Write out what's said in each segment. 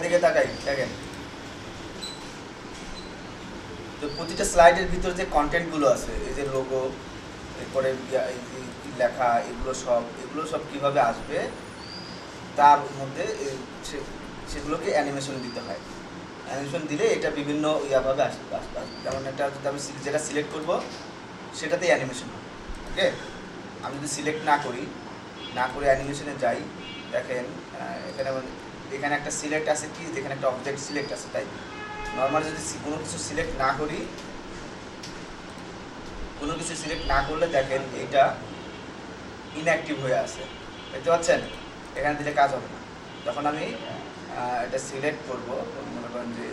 দিকে তাকাই দেখেন, তো প্রতিটা স্লাইডের ভিতর যে কন্টেন্টগুলো আছে, এই যে লোগো, এরপরে লেখা, এগুলো সব কিভাবে আসবে তার মধ্যে সেগুলোকে অ্যানিমেশন দিতে হয়। অ্যানিমেশন দিলে এটা বিভিন্ন ইয়াভাবে আসবে। যেমন একটা যদি আমি যেটা সিলেক্ট করব সেটাতেই অ্যানিমেশন হবে। ওকে, আমি যদি সিলেক্ট না করে অ্যানিমেশনে যাই, দেখেন এখানে একটা সিলেক্ট আছে কি, যেখানে একটা অবজেক্ট সিলেক্ট আছে। তাই নর্মাল যদি কোনো কিছু সিলেক্ট না করলে দেখেন এইটা ইনঅ্যাক্টিভ হয়ে আছে, দেখতে পাচ্ছেন? এখানে দিলে কাজ হবে না। যখন আমি এটা সিলেক্ট করব, মনে করেন যে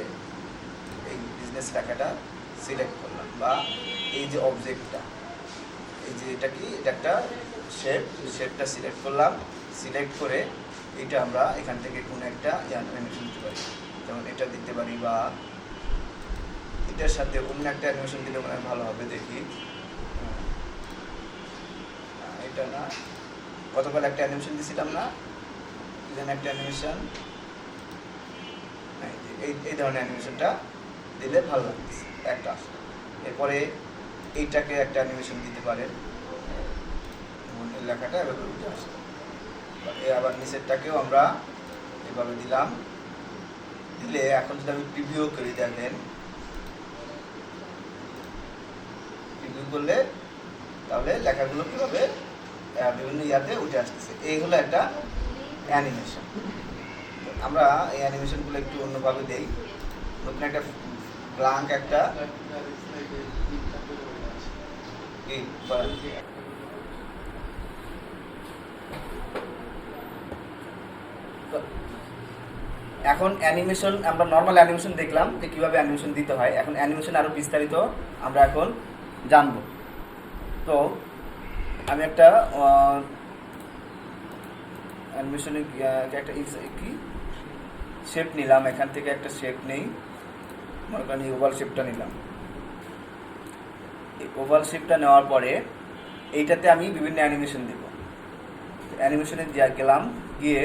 এই বিজনেস লেখাটা সিলেক্ট করলাম, বা এই যে অবজেক্টটা, এই যে এটা একটা শেপটা সিলেক্ট করলাম, সিলেক্ট করে এটা আমরা এখান থেকে কোনো একটা অ্যানিমেশন দিতে পারি। যেমন এটা দিতে পারি, বা এটার সাথে অন্য একটা অ্যানিমেশন দিলে মনে হয় ভালো হবে। দেখি, এটা না, গতকাল একটা অ্যানিমেশন দিয়েছিলাম না, একটা অ্যানিমেশন, এই ধরনের অ্যানিমেশনটা দিলে ভালো লাগছে একটা আসলে। এরপরে এইটাকে একটা অ্যানিমেশন দিতে পারেন, লেখাটা এভাবে উঠে আসবে। আবার নিচেরটাকেও আমরা এভাবে দিলে এখন যদি আমি প্রিভিউ করি, দেখেন প্রিভিউ করলে তাহলে লেখাগুলো কীভাবে বিভিন্ন ইয়াতে উঠে আসতেছে। এই হলো একটা অ্যানিমেশন। আমরা এই অ্যানিমেশনগুলো একটু অন্যভাবে দেই। নতুন একটা ব্ল্যাঙ্ক একটা এখন অ্যানিমেশন, আমরা নর্মাল অ্যানিমেশন দেখলাম যে কীভাবে অ্যানিমেশন দিতে হয়। এখন অ্যানিমেশন আরও বিস্তারিত আমরা এখন জানব। তো আমি একটা অ্যানিমেশনে একটা কি শেপ নিলাম, এখান থেকে একটা শেপ নেই, মনে করেন এই ওভাল শেপটা নিলাম। এই ওভাল শেপটা নেওয়ার পরে এইটাতে আমি বিভিন্ন অ্যানিমেশন দেব। অ্যানিমেশনে গেলাম, গিয়ে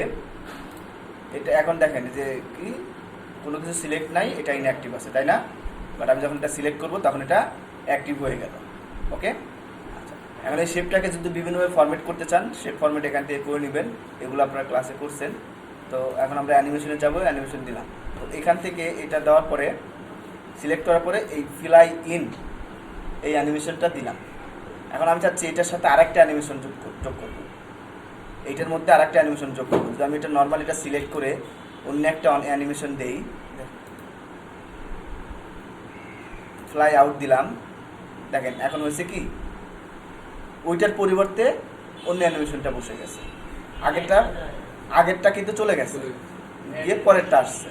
এটা এখন দেখেন যে কি কোনো কিছু সিলেক্ট নাই, এটা ইনঅ্যাক্টিভ আছে, তাই না? বাট আমি যখন এটা সিলেক্ট করব তখন এটা অ্যাক্টিভ হয়ে গেল। ওকে, আচ্ছা, এখন এই শেপটাকে যদি বিভিন্নভাবে ফরম্যাট করতে চান, শেপ ফরম্যাট এখান থেকে করে নেবেন, এগুলো আপনারা ক্লাসে করছেন। তো এখন আমরা অ্যানিমেশনে যাব, অ্যানিমেশন দিলাম। তো এখান থেকে এটা দেওয়ার পরে, সিলেক্ট করার পরে এই ফিলাই ইন এই অ্যানিমেশনটা দিলাম। এখন আমি চাচ্ছি এটার সাথে আরেকটা অ্যানিমেশন যোগ করব, এইটার মধ্যে আরেকটা অ্যানিমেশন যোগ করব। যদি আমি এটা নর্মাল এটা সিলেক্ট করে অন্য একটা অ্যানিমেশন দেই, ফ্লাই আউট দিলাম, দেখেন এখন হয়েছে কি ওইটার পরিবর্তে অন্য অ্যানিমেশনটা বসে গেছে। আগেরটা কিন্তু চলে গেছে, গিয়ে পরেরটা আসছে।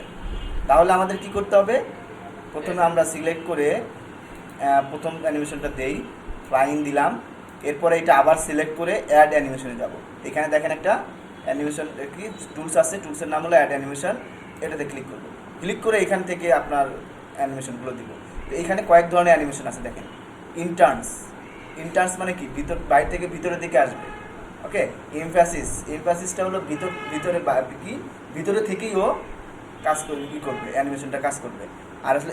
তাহলে আমাদের কি করতে হবে? প্রথমে আমরা সিলেক্ট করে প্রথম অ্যানিমেশনটা দেই, ফ্লাইং দিলাম, এরপরে এটা আবার সিলেক্ট করে অ্যাড অ্যানিমেশনে যাব। এখানে দেখেন একটা অ্যানিমেশন কি টুলস আছে, টুলসের নাম হলো অ্যাড অ্যানিমেশন। এটাতে ক্লিক করব, ক্লিক করে এখান থেকে আপনার অ্যানিমেশনগুলো দিব। তো এখানে কয়েক ধরনের অ্যানিমেশন আছে দেখেন। ইন্টার্নস মানে কি বাইরে থেকে ভিতরের দিকে আসবে। ওকে, এমফ্যাসিসটা হলো ভিতরে থেকেই ও কাজ করবে, কী করবে, অ্যানিমেশনটা কাজ করবে। আর আসলে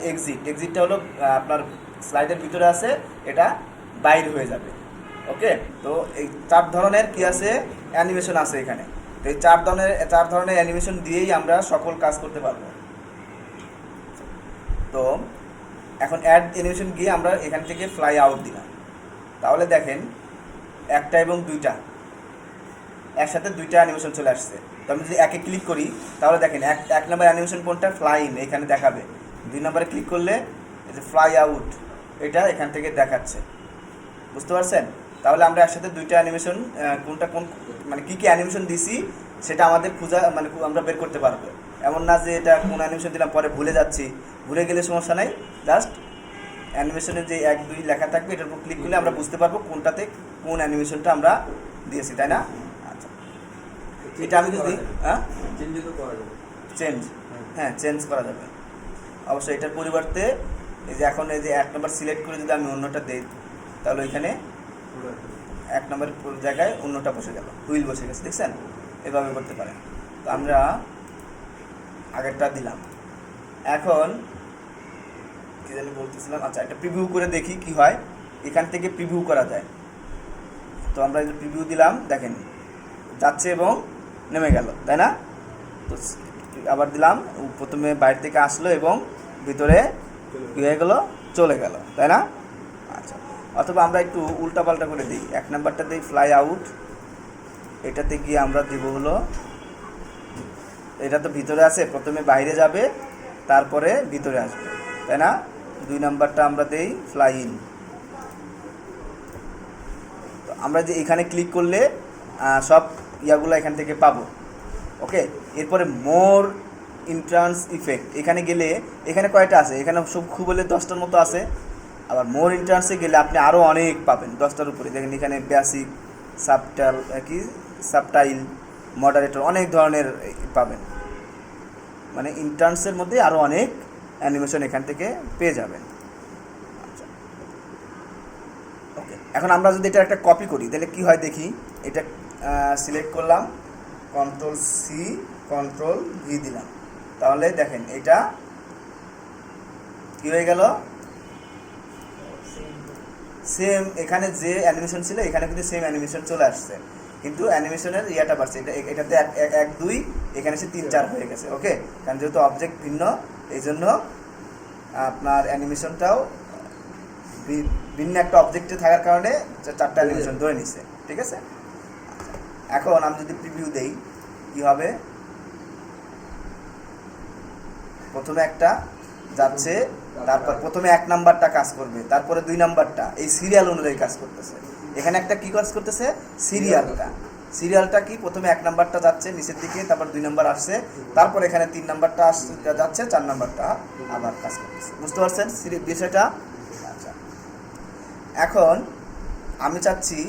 এক্সিটটা হলো আপনার স্লাইডের ভিতরে আছে, এটা বাইরে হয়ে যাবে। ওকে, তো এই 4 ধরনের কি আছে অ্যানিমেশন আছে এখানে। তো এই 4 ধরনের অ্যানিমেশন দিয়েই আমরা সকল কাজ করতে পারবো। তো এখন অ্যাড অ্যানিমেশন গিয়ে আমরা এখান থেকে ফ্লাই আউট দিলাম। তাহলে দেখেন একটা এবং দুইটা একসাথে দুইটা অ্যানিমেশন চলে আসছে। তো আমি যদি একে ক্লিক করি তাহলে দেখেন এক নম্বর অ্যানিমেশন কোনটা, ফ্লাই ইন, এখানে দেখাবে। 2 নম্বরে ক্লিক করলে এই যে ফ্লাই আউট, এটা এখান থেকে দেখাচ্ছে। বুঝতে পারছেন? তাহলে আমরা একসাথে দুইটা অ্যানিমেশন কোনটা কোন মানে কী অ্যানিমেশন দিছি সেটা আমাদের আমরা বের করতে পারবো। এমন না যে এটা কোন অ্যানিমেশন দিলাম পরে ভুলে গেলে সমস্যা নাই। জাস্ট অ্যানিমেশনের যে 1 2 লেখা থাকবে এটার উপর ক্লিক করলে আমরা বুঝতে পারবো কোনটাতে কোন অ্যানিমেশনটা আমরা দিয়েছি, তাই না? আচ্ছা, এটা আমি যদি চেঞ্জ করা যাবে অবশ্যই। এটার পরিবর্তে এই যে এখন এই যে 1 নম্বর সিলেক্ট করে যদি আমি অন্যটা দিই, তাহলে ওইখানে 1 নম্বর জায়গায় অন্যটা বসে গেল, হুইল বসে গেছে, দেখছেন? এভাবে করতে পারেন। তো আমরা আগেরটা দিলাম। এখন কি জানি বলতেছিলাম, আচ্ছা এটা প্রিভিউ করে দেখি কি হয়। এখান থেকে প্রিভিউ করা যায়। তো আমরা প্রিভিউ দিলাম, দেখেন যাচ্ছে এবং নেমে গেল, তাই না? তো আবার দিলাম, প্রথমে বাইরে থেকে আসলো এবং ভিতরে কী হয়ে গেল, চলে গেল, তাই না? আচ্ছা, অথবা আমরা একটু উল্টাপাল্টা করে দিই। 1 নাম্বারটা দিই ফ্লাই আউট, এটাতে গিয়ে আমরা দিব হলো, এটা তো ভিতরে আছে, প্রথমে বাইরে যাবে তারপরে ভিতরে আসবে, তাই না? 2 নাম্বারটা আমরা দেই ফ্লাই ইন। তো আমরা যে এখানে ক্লিক করলে সব ইয়াগুলো এখান থেকে পাবো। ওকে, এরপরে মোর ইন্ট্রান্স ইফেক্ট, এখানে গেলে এখানে কয়টা আছে, এখানে সব খুব বলে 10টার মতো আছে। আবার মোর ইন্ট্রান্সে গেলে আপনি আরও অনেক পাবেন, 10টার উপরে। দেখেন এখানে বেসিক, সাবটাইল, মডারেটর, অনেক ধরনের পাবেন। মানে ইন্ট্রান্সের মধ্যে আরও অনেক অ্যানিমেশন এখান থেকে পেয়ে যাবেন। আচ্ছা, ওকে, এখন আমরা যদি এটা একটা কপি করি তাহলে কি হয় দেখি। এটা সিলেক্ট করলাম, কন্ট্রোল সি কন্ট্রোল ভি দিলাম, তাহলে দেখেন এটা কি হয়ে গেল, সেম এখানে যে অ্যানিমেশন ছিল এখানে কিন্তু সেম অ্যানিমেশন চলে আসছে, কিন্তু অ্যানিমেশনের ইয়াটা বাড়ছে। এটাতে 1 2, এখানে এসে 3 4 হয়ে গেছে। ওকে, কারণ যেহেতু অবজেক্ট ভিন্ন, এই জন্য আপনার অ্যানিমেশনটাও ভিন্ন একটা অবজেক্টে থাকার কারণে 4টা অ্যানিমেশন ধরে নিছে। ঠিক আছে, এখন আমি যদি প্রিভিউ দেই কি হবে, প্রথমে একটা যাচ্ছে, তারপর প্রথমে 1 নাম্বারটা কাজ করবে, তারপরে 2 নাম্বারটা, এই সিরিয়াল অনুযায়ী কাজ করতেছে। এখানে একটা কি কাজ করতেছে, সিরিয়ালটা কি, প্রথমে 1 নাম্বারটা যাচ্ছে নিচের দিকে, তারপর 2 নাম্বার আসছে, তারপর এখানে 3 নাম্বারটা যাচ্ছে, 4 নাম্বারটা আবার কাজ করতেছে। বুঝতে পারছেন বিষয়টা? আচ্ছা, এখন আমি চাচ্ছি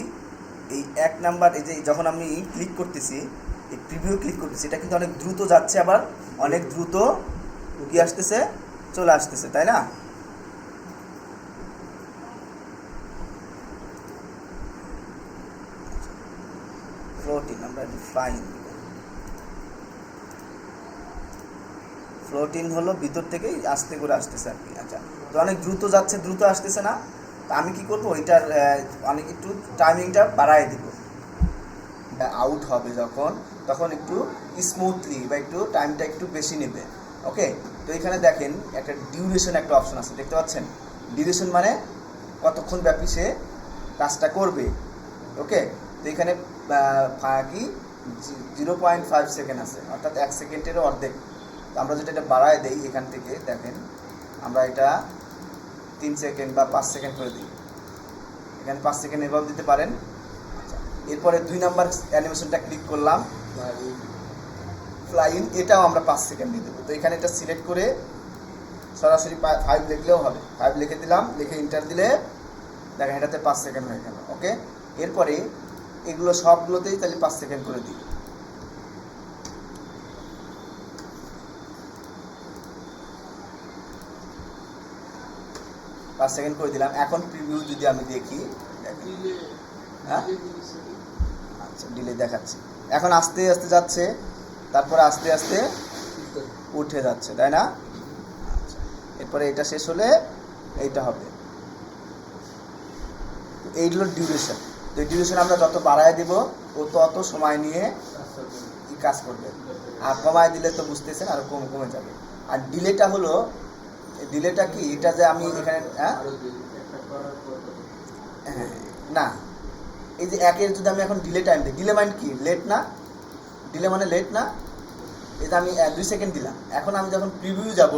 এই 1 নাম্বার, এই যে যখন আমি ক্লিক করতেছি, এই প্রিভিউ ক্লিক করতেছি, এটা কিন্তু অনেক দ্রুত যাচ্ছে, আবার অনেক দ্রুত কি আসতেছে, চলে আসতেছে, তাই না? ফ্লোটিং, আমরা ফাইন, ফ্লোটিং হলো ভিতর থেকেই আস্তে করে আসতেছে আর কি। আচ্ছা, তো অনেক দ্রুত যাচ্ছে, দ্রুত আসতেছে না, তো আমি কি করবো, এটার অনেক একটু টাইমিংটা বাড়ায় দিব। আউট হবে যখন, তখন একটু স্মুথলি বা একটু টাইমটা একটু বেশি নেবে। ওকে, তো এখানে দেখেন একটা ডিউরেশন একটা অপশন আছে, দেখতে পাচ্ছেন? ডিউরেশন মানে কতক্ষণ ব্যাপী সে কাজটা করবে। ওকে, তো এখানে কি 0.5 সেকেন্ড আছে, অর্থাৎ 1 সেকেন্ডেরও অর্ধেক। তো আমরা যেটা এটা বাড়ায় দেই, এখান থেকে দেখেন আমরা এটা 3 সেকেন্ড বা 5 সেকেন্ড করে দিই। এখানে 5 সেকেন্ড এভাবে দিতে পারেন। এরপরে 2 নাম্বার অ্যানিমেশনটা ক্লিক করলাম, ফ্লাই ইন, এটাও আমরা 5 সেকেন্ড দিয়ে দেবো। তো এখানে এটা সিলেক্ট করে সরাসরি 5 লিখলেও হবে, 5 লিখে দিলাম, লিখে ইন্টার দিলে দেখেন এটাতে 5 সেকেন্ড হয়ে গেল। ওকে, এরপরে এগুলো সবগুলোতেই তাহলে 5 সেকেন্ড করে দিই। পাঁচ সেকেন্ড করে দিলাম। এখন প্রিভিউ যদি আমি দেখি, হ্যাঁ আচ্ছা, ডিলে দেখাচ্ছি। এখন আস্তে আস্তে যাচ্ছে, তারপরে আস্তে আস্তে উঠে যাচ্ছে, তাই না? আচ্ছা, এরপরে এটা শেষ হলে এইটা হবে। এইগুলো ডিউরেশন। তো এই ডিউরেশন আমরা যত বাড়ায় দিব ও তত সময় নিয়ে কাজ করবে, আর কমায় দিলে তো বুঝতেছেন আরো কমে যাবে। আর ডিলেটা হলো, ডিলেটা কি, এটা যে আমি এখানে হ্যাঁ না, এই যে 1-এর যদি আমি এখন ডিলে টাইম দিই, ডিলে মানে কি, লেট না? ডিলে মানে লেট না? এটা আমি 2 সেকেন্ড দিলাম, এখন আমি যখন প্রিভিউ যাব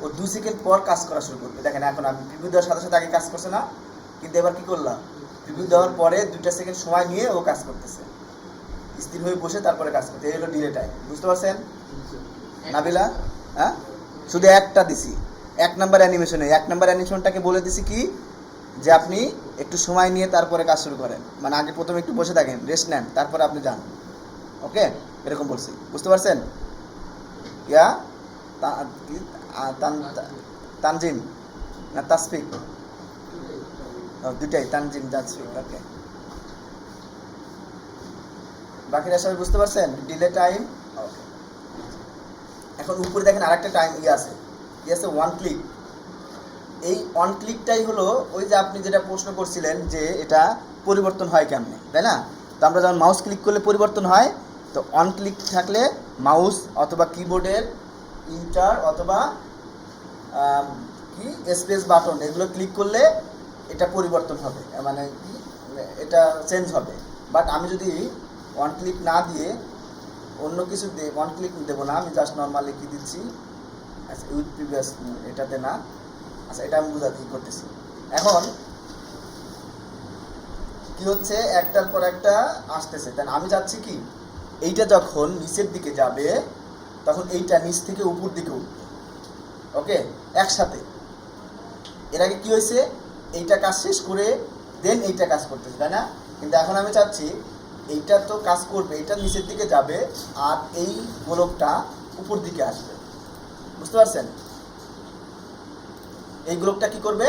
ও 2 সেকেন্ড পর কাজ করা শুরু করবে। দেখেন এখন আমি প্রিভিউ দেওয়ার সাথে সাথে আগে কাজ করছে না, কিন্তু এবার কি করলাম, প্রিভিউ দেওয়ার পরে 2 সেকেন্ড সময় নিয়ে ও কাজ করতেছে, স্থির হয়ে বসে তারপরে কাজ করতে। এই হলো ডিলে টাইম। বুঝতে পারছেন নাবিলা? হ্যাঁ, শুধু একটা দিছি 1 নাম্বার অ্যানিমেশনে। 1 নাম্বার অ্যানিমেশনটাকে বলে দিছি কি, যে আপনি একটু সময় নিয়ে তারপরে কাজ শুরু করেন, মানে আগে প্রথমে একটু বসে থাকেন, রেস্ট নেন, তারপরে আপনি যান। ওকে, এরকম বলছি, বুঝতে পারছেন? ইয়া তানজিম না তাসফিক, দুটাই, তানজিম তাসফিক। ওকে, বাকিরা সবাই বুঝতে পারছেন ডিলে টাইম? ওকে, এখন উপরে দেখেন আরেকটা টাইম আছে, কি আছে, ওয়ান ক্লিক। এই ওয়ান ক্লিকটাই হলো ওই যে আপনি যেটা প্রশ্ন করছিলেন যে এটা পরিবর্তন হয় কেমনে, তাই না? তো আমরা যখন মাউস ক্লিক করলে পরিবর্তন হয়, তো অন ক্লিক থাকলে মাউস অথবা কিবোর্ডের ইন্টার অথবা কি স্পেস বাটন এগুলো ক্লিক করলে এটা পরিবর্তন হবে, মানে কি এটা চেঞ্জ হবে। বাট আমি যদি ওয়ান ক্লিক না দিয়ে অন্য কিছু দিয়ে ওয়ান ক্লিক দেবো না, আমি জাস্ট নর্মালি কি দিচ্ছি, আচ্ছা উইথ প্রিভিয়াস এটাতে না, আচ্ছা এটা আমি বুঝাতে করতেছি। এখন কি হচ্ছে, একটার পর একটা আসতেছে, তাই আমি যাচ্ছি কি, এইটা যখন নিচের দিকে যাবে তখন এইটা নিচ থেকে উপর দিকে উঠবে, ওকে, একসাথে। এর আগে কি হয়েছে, এইটা কাজ শেষ করে দেন এইটা কাজ করতেছে, তাই না? কিন্তু এখন আমি চাচ্ছি এইটা তো কাজ করবে, এইটা নিচের দিকে যাবে আর এই গোলকটা উপর দিকে আসবে, বুঝতে পারছেন? এই গোলকটা কি করবে,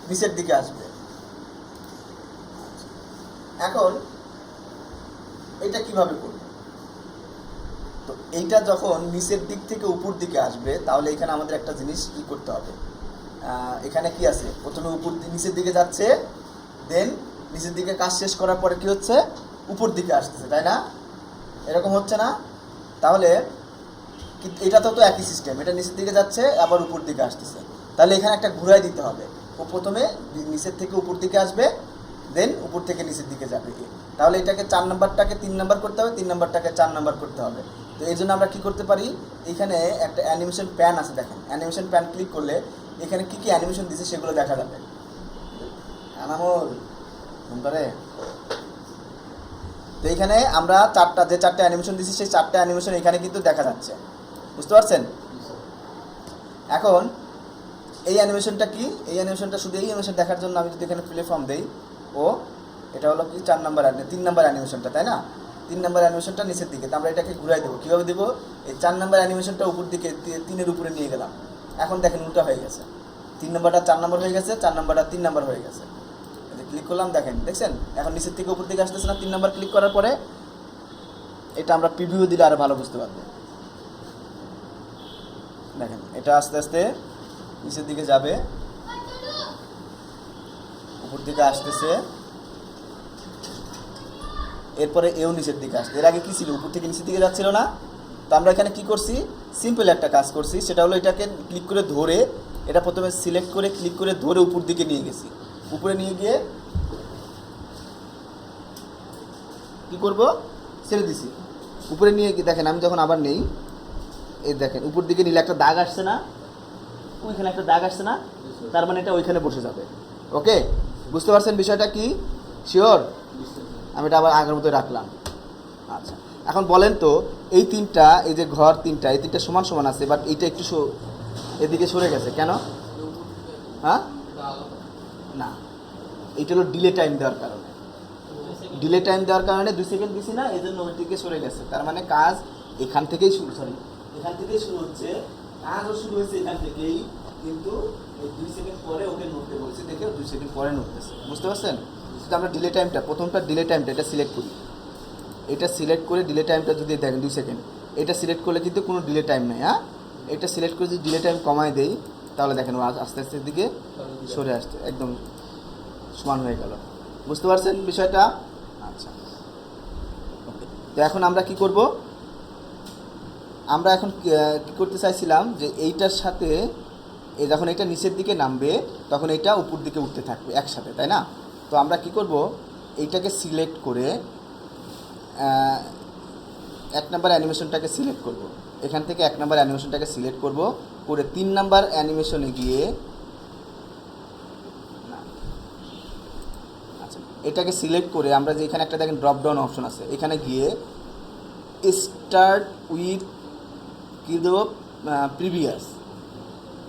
নিচের দিকে আসবে। এখন এটা কিভাবে করবে, তো এইটা যখন নিচের দিক থেকে উপর দিকে আসবে তাহলে এখানে আমাদের একটা জিনিস কি করতে হবে, এখানে কি আছে, প্রথমে উপর নিচের দিকে যাচ্ছে, দেন নিচের দিকে কাজ শেষ করার পরে কি হচ্ছে, উপর দিকে আসতেছে, তাই না? এরকম হচ্ছে না? তাহলে এটা তো একই সিস্টেম, এটা নিচের দিকে যাচ্ছে আবার উপর দিকে আসতেছে, তাহলে এখানে একটা ঘুরাই দিতে হবে। ও প্রথমে নিচের থেকে উপর দিকে আসবে, দেন উপর থেকে নিচের দিকে যাবে। তাহলে এটাকে 4 নাম্বারটাকে 3 নাম্বার করতে হবে, 3 নাম্বারটাকে 4 নাম্বার করতে হবে। তো এই জন্য আমরা কী করতে পারি, এখানে একটা অ্যানিমেশন প্যান আছে, দেখেন অ্যানিমেশন প্যান ক্লিক করলে এখানে কী কী অ্যানিমেশন দিচ্ছে সেগুলো দেখা যাবে। আনামল করে তো এখানে আমরা যে চারটে অ্যানিমেশন দিচ্ছি সেই 4টে অ্যানিমেশন এখানে কিন্তু দেখা যাচ্ছে, বুঝতে পারছেন? এখন এই অ্যানিমেশনটা কি, এই অ্যানিমেশনটা শুধু এই অ্যানিমেশন দেখার জন্য আমি যদি এখানে প্লে ফর্ম দেই, ও এটা হলো কি 3 নাম্বার অ্যানিমেশনটা, তাই না? 3 নাম্বার অ্যানিমেশনটা নিচের দিকে, তো আমরা এটাকে ঘুরাই দেবো। কীভাবে দেবো, এই 4 নাম্বার অ্যানিমেশনটা উপর দিকে 3-এর উপরে নিয়ে গেলাম, এখন দেখেন উল্টা হয়ে গেছে, 3 নাম্বারটা 4 নাম্বার হয়ে গেছে, 4 নাম্বারটা 3 নাম্বার হয়ে গেছে। ক্লিক করলাম, দেখেন দেখছেন এখন নিচের থেকে উপর দিকে আসতেছে না? 3 নাম্বার ক্লিক করার পরে এটা আমরা প্রিভিউ দিলে আরো ভালো বুঝতে পারবো। দেখেন এটা আস্তে আস্তে নিচের দিকে যাবে, উপর দিকে আসতেছে, এরপরে এও নিচের দিকে আসছে। এর আগে কি ছিল, উপর থেকে নিচের দিকে যাচ্ছিল না? তো আমরা এখানে কি করছি, সিম্পল একটা কাজ করছি, সেটা হলো এটাকে ক্লিক করে ধরে, এটা প্রথমে সিলেক্ট করে ক্লিক করে ধরে উপর দিকে নিয়ে গেছি। উপরে নিয়ে গিয়ে কি করব, ছেড়ে দিছি। উপরে নিয়ে গিয়ে দেখেন আমি যখন আবার নেই, এই দেখেন উপর দিকে নিলে একটা দাগ আসছে না, ওইখানে একটা দাগ আসছে না, তার মানে এটা ওইখানে বসে যাবে। ওকে, বুঝতে পারছেন বিষয়টা কি? শিওর? আমি এটা আবার আগের মতোই রাখলাম। আচ্ছা, এখন বলেন তো এই তিনটা, এই যে ঘর তিনটা, এই তিনটা সমান সমান আছে, বাট এইটা একটু এদিকে সরে গেছে কেন? হ্যাঁ না, এইটা হলো ডিলে টাইম দেওয়ার কারণে। ডিলে টাইম দেওয়ার কারণে 2 সেকেন্ড দিছি না, এই জন্য ওই দিকে সরে গেছে। তার মানে কাজ এখান থেকেই শুরু, এখান থেকেই শুরু হচ্ছে, কাজও শুরু হয়েছে এখান থেকেই, কিন্তু এই 2 সেকেন্ড পরে ওকে নড়তে বলছে, দেখে 2 সেকেন্ড পরে নড়তেছে, বুঝতে পারছেন? আমরা ডিলে টাইমটা, প্রথমটা ডিলে টাইমটা এটা সিলেক্ট করি, এটা সিলেক্ট করে ডিলে টাইমটা যদি দেখেন 2 সেকেন্ড, এটা সিলেক্ট করলে কিন্তু কোনো ডিলে টাইম নেই। হ্যাঁ, এটা সিলেক্ট করে যদি ডিলে টাইম কমায় দেই তাহলে দেখেন আস্তে আস্তে দিকে সরে আসছে, একদম সমান হয়ে গেল, বুঝতে পারছেন বিষয়টা? আচ্ছা, ওকে। তো এখন আমরা কি করব, আমরা এখন কি করতে চাইছিলাম যে এইটার সাথে এই যখন এটা নিচের দিকে নামবে তখন এটা উপর দিকে উঠতে থাকবে একসাথে, তাই না? তো আমরা কি করব, এইটাকে সিলেক্ট করে 1 নাম্বার অ্যানিমেশনটাকে সিলেক্ট করব, এখান থেকে 1 নাম্বার অ্যানিমেশনটাকে সিলেক্ট করব, করে 3 নাম্বার অ্যানিমেশনে গিয়ে, আচ্ছা এটাকে সিলেক্ট করে আমরা যে এখানে একটা দেখেন ড্রপ ডাউন অপশন আছে, এখানে গিয়ে স্টার্ট উইথ কি দেবো,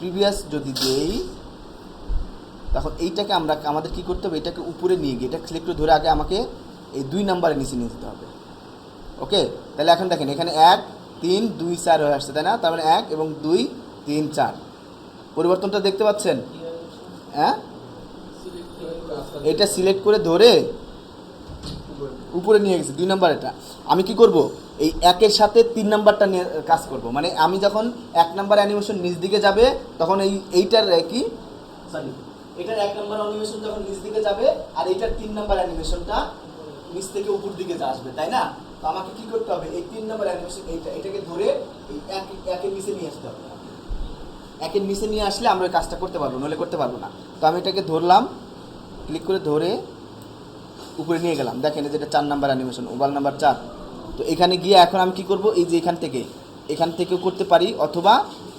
প্রিভিয়াস যদি দেই তখন এইটাকে আমাদের কি করতে হবে, এটাকে উপরে নিয়ে গিয়ে এটা সিলেক্ট করে ধরে আগে আমাকে এই 2 নাম্বারে নিচে নিয়ে যেতে হবে। ওকে, তাহলে এখন দেখেন এখানে 1 3 2 4 হয়ে আসছে, তাই না? তার মানে 1 এবং 2 3 4 পরিবর্তনটা দেখতে পাচ্ছেন? হ্যাঁ, এটা সিলেক্ট করে ধরে উপরে নিয়ে গেছি 2 নাম্বার। এটা আমি কি করব, এই 1-এর সাথে 3 নাম্বারটা নিয়ে কাজ করব। মানে আমি যখন 1 নাম্বার অ্যানিমেশন নিচ দিকে যাবে তখন এইটার কি সরি এটার 1 নাম্বার অ্যানিমেশন যখন নিচ দিকে যাবে আর এইটার 3 নাম্বার অ্যানিমেশনটা নিচ থেকে উপর দিকে আসবে, তাই না? তো আমাকে কি করতে হবে, এই 3 নাম্বার অ্যানিমেশন এটাকে ধরে এই 1-এর নিচে নিয়ে আসতে হবে। 1-এর নিচে নিয়ে আসলে আমরা ওই কাজটা করতে পারবো, নইলে করতে পারবো না। তো আমি এটাকে ধরলাম, ক্লিক করে ধরে উপরে নিয়ে গেলাম। দেখেন এই যেটা 4 নাম্বার অ্যানিমেশন, ওভাল নাম্বার 4। তো এখানে গিয়ে এখন আমি কি করব, এই যে এখান থেকেও করতে পারি অথবা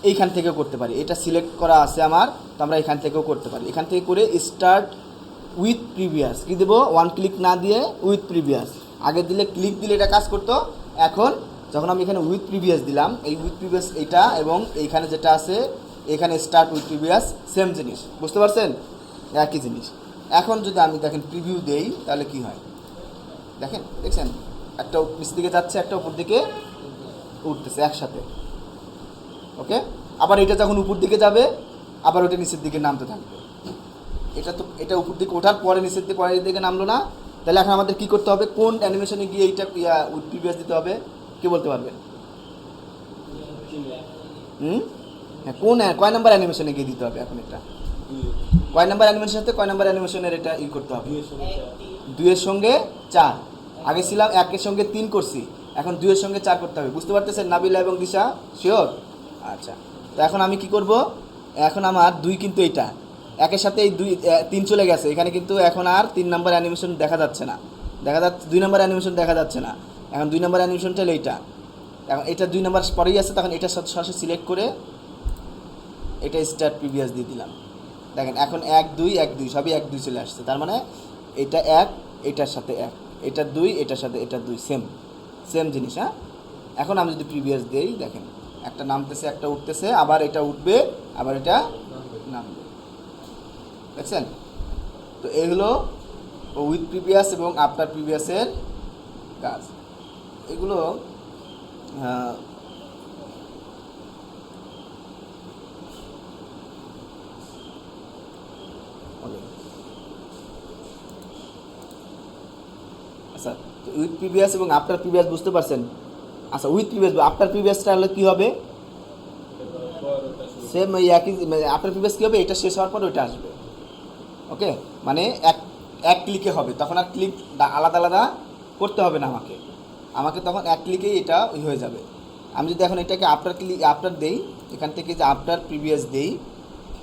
এইখান থেকেও করতে পারি। এটা সিলেক্ট করা আছে আমার, তো আমরা এখান থেকেও করতে পারি। এখান থেকে করে স্টার্ট উইথ প্রিভিয়াস কি দেবো, 1 ক্লিক না দিয়ে উইথ প্রিভিয়াস। আগে দিলে ক্লিক দিলে এটা কাজ করতো, এখন যখন আমি এখানে উইথ প্রিভিয়াস দিলাম, এই উইথ প্রিভিয়াস এইটা এবং এইখানে যেটা আছে এখানে স্টার্ট উইথ প্রিভিয়াস সেম জিনিস, বুঝতে পারছেন? একই জিনিস। এখন যদি আমি দেখেন প্রিভিউ দেই তাহলে কি হয় দেখেন, দেখছেন একটা নিচ দিকে যাচ্ছে, একটা উপর দিকে উঠতেছে একসাথে। ওকে, আবার এটা যখন উপর দিকে যাবে আবার ওটা নিচের দিকে নামতে থাকবে। এটা উপর দিকে ওঠার পরে নিচের দিকে পরের দিকে নামলো না। তাহলে এখন আমাদের কি করতে হবে, কোন অ্যানিমেশনে গিয়ে এইটা উইথ প্রিভিয়াস দিতে হবে, কে বলতে পারবেন? হ্যাঁ, কয় নাম্বার অ্যানিমেশনে গিয়ে দিতে হবে এখন এটা? কয় নাম্বার অ্যানিমেশনের সাথে কয় নাম্বার অ্যানিমেশনের এটা করতে হবে? 2-এর সঙ্গে 4। আগে ছিলাম 1-এর সঙ্গে 3 করছি, এখন 2-এর সঙ্গে 4 করতে হবে। বুঝতে পারতেছেন নাবিলা এবং দিশা? শিওর? আচ্ছা, তো এখন আমি কি করব, এখন আমার 2 কিন্তু এইটা 1-এর সাথে এই 3 চলে গেছে, এখানে কিন্তু এখন আর 3 নাম্বার অ্যানিমেশন দেখা যাচ্ছে না, 2 নাম্বার অ্যানিমেশন দেখা যাচ্ছে না। এখন 2 নাম্বার অ্যানিমেশনটা হলো এইটা। এখন এটা 2 নাম্বার পরেই আছে, তখন এটা সরাসরি সিলেক্ট করে এটা স্টার্ট প্রিভিয়াস দিয়ে দিলাম। দেখেন এখন 1 2 1 2 সবই 1 2 চলে আসছে। তার মানে এটা 1 এটার সাথে 1, এটা 2 এটার সাথে এটা 2, সেম জিনিস। হ্যাঁ, এখন আমি যদি প্রিভিয়াস দেই দেখেন একটা নামতেছে একটা উঠতেছে, আবার এটা উঠবে আবার এটা নামবে, দেখছেন? তো এই হলো উইথ প্রিভিয়াস এবং আফটার প্রিভিয়াসের কাজ। এগুলো আচ্ছা, তো উইথ প্রিভিয়াস এবং আফটার প্রিভিয়াস বুঝতে পারছেন? আচ্ছা, উইথ প্রিভিয়াস আফটার প্রিভিয়াসটা হলে কী হবে, সেম ওই একই। আফটার প্রিভিয়াস কী হবে, এটা শেষ হওয়ার পর ওইটা আসবে। ওকে, মানে এক ক্লিকে হবে, তখন আর ক্লিক আলাদা আলাদা করতে হবে না আমাকে তখন 1 ক্লিকেই এটা হয়ে যাবে। আমি যদি এখন এটাকে আফটার দেই, এখান থেকে যে আফটার প্রিভিয়াস দেই,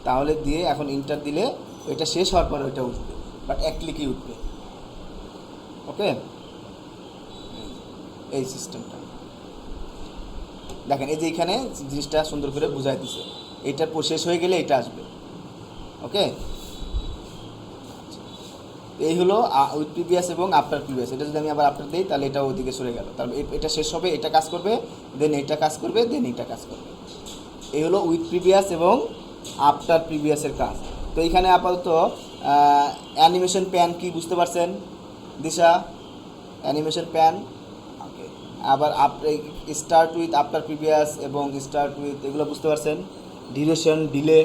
তাহলে দিয়ে এখন ইন্টার দিলে ওইটা শেষ হওয়ার পর ওইটা উঠবে, বাট 1 ক্লিকেই উঠবে। ওকে, এই সিস্টেমটা দেখেন, এই যে এখানে জিনিসটা সুন্দর করে বুঝাই দিছে, এইটার শেষ হয়ে গেলে এটা আসবে। ওকে, এই হলো উইথ প্রিভিয়াস এবং আফটার প্রিভিয়াস। এটা যদি আমি আবার আফটার দিই তাহলে এটা ওইদিকে সরে গেল, তারপর এটা শেষ হবে, এটা কাজ করবে, দেন এটা কাজ করবে, দেন এটা কাজ করবে। এই হলো উইথ প্রিভিয়াস এবং আফটার প্রিভিয়াসের কাজ। তো এইখানে আপাতত অ্যানিমেশন প্যান কি বুঝতে পারছেন দিশা? Animation pan. ওকে, আবার স্টার্ট উইথ আফটার প্রিভিয়াস এবং স্টার্ট উইথ এগুলো বুঝতে পারছেন? ডিউরেশন, ডিলে,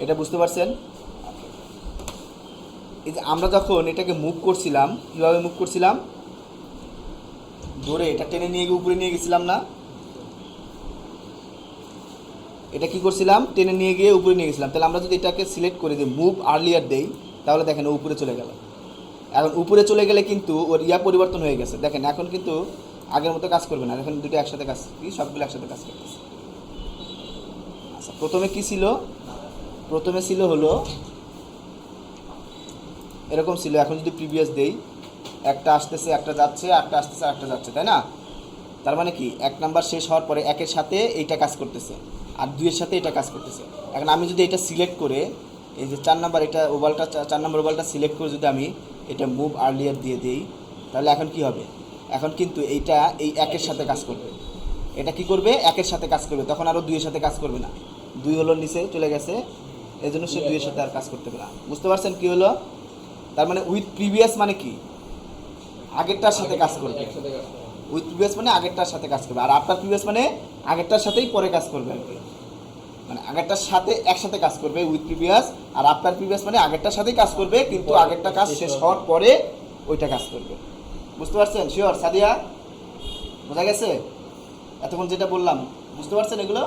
এটা বুঝতে পারছেন? এই যে আমরা যখন এটাকে মুভ করছিলাম, কীভাবে মুভ করছিলাম, ধরে এটা টেনে নিয়ে গিয়ে উপরে নিয়ে গেছিলাম না? এটা কি করছিলাম, টেনে নিয়ে গিয়ে উপরে নিয়ে গেছিলাম। তাহলে আমরা যদি এটাকে সিলেক্ট করে দিই, মুভ আর্লিয়ার দেই, তাহলে দেখেন ও উপরে চলে গেল। এখন উপরে চলে গেলে কিন্তু ওর পরিবর্তন হয়ে গেছে। দেখেন এখন কিন্তু আগের মতো কাজ করবে না, এখন দুটো একসাথে কাজ, সবগুলো একসাথে কাজ করতেছে। আচ্ছা, প্রথমে কি ছিল, প্রথমে ছিল হলো এরকম ছিল। এখন যদি প্রিভিয়াস দেই, একটা আসতেছে একটা যাচ্ছে, একটা আসতেছে একটা যাচ্ছে, তাই না? তার মানে কি 1 নাম্বার শেষ হওয়ার পরে 1-এর সাথে এইটা কাজ করতেছে আর 2-এর সাথে এটা কাজ করতেছে। এখন আমি যদি এটা সিলেক্ট করে এই যে 4 নাম্বার এটা ওভালটা 4 নাম্বার ওভালটা সিলেক্ট করে যদি আমি এটা মুভ আর্লিয়ার দিয়ে দিই, তাহলে এখন কি হবে, এখন কিন্তু এইটা এই 1-এর সাথে কাজ করবে। এটা কি করবে, 1-এর সাথে কাজ করবে, তখন আরও 2-এর সাথে কাজ করবে না। 2 হলো নিচে চলে গেছে, এই জন্য সে 2-এর সাথে আর কাজ করতে পারে না। বুঝতে পারছেন কি হলো? তার মানে উইথ প্রিভিয়াস মানে কি, আগেরটার সাথে কাজ করবে। উইথ প্রিভিয়াস মানে আগেরটার সাথে কাজ করবে, আর আফটার প্রিভিয়াস মানে আগেরটার সাথেই পরে কাজ করবে আর কি। মানে আগেরটার সাথে একসাথে কাজ করবে উইথ প্রিভিয়াস, আর আফটার প্রিভিয়াস মানে আগেরটার সাথেই কাজ করবে কিন্তু আগেরটা কাজ শেষ হওয়ার পরে ওইটা কাজ করবে। বুঝতে পারছেন? শিওর সাদিয়া? বোঝা গেছে এতক্ষণ যেটা বললাম? বুঝতে পারছেন এগুলো?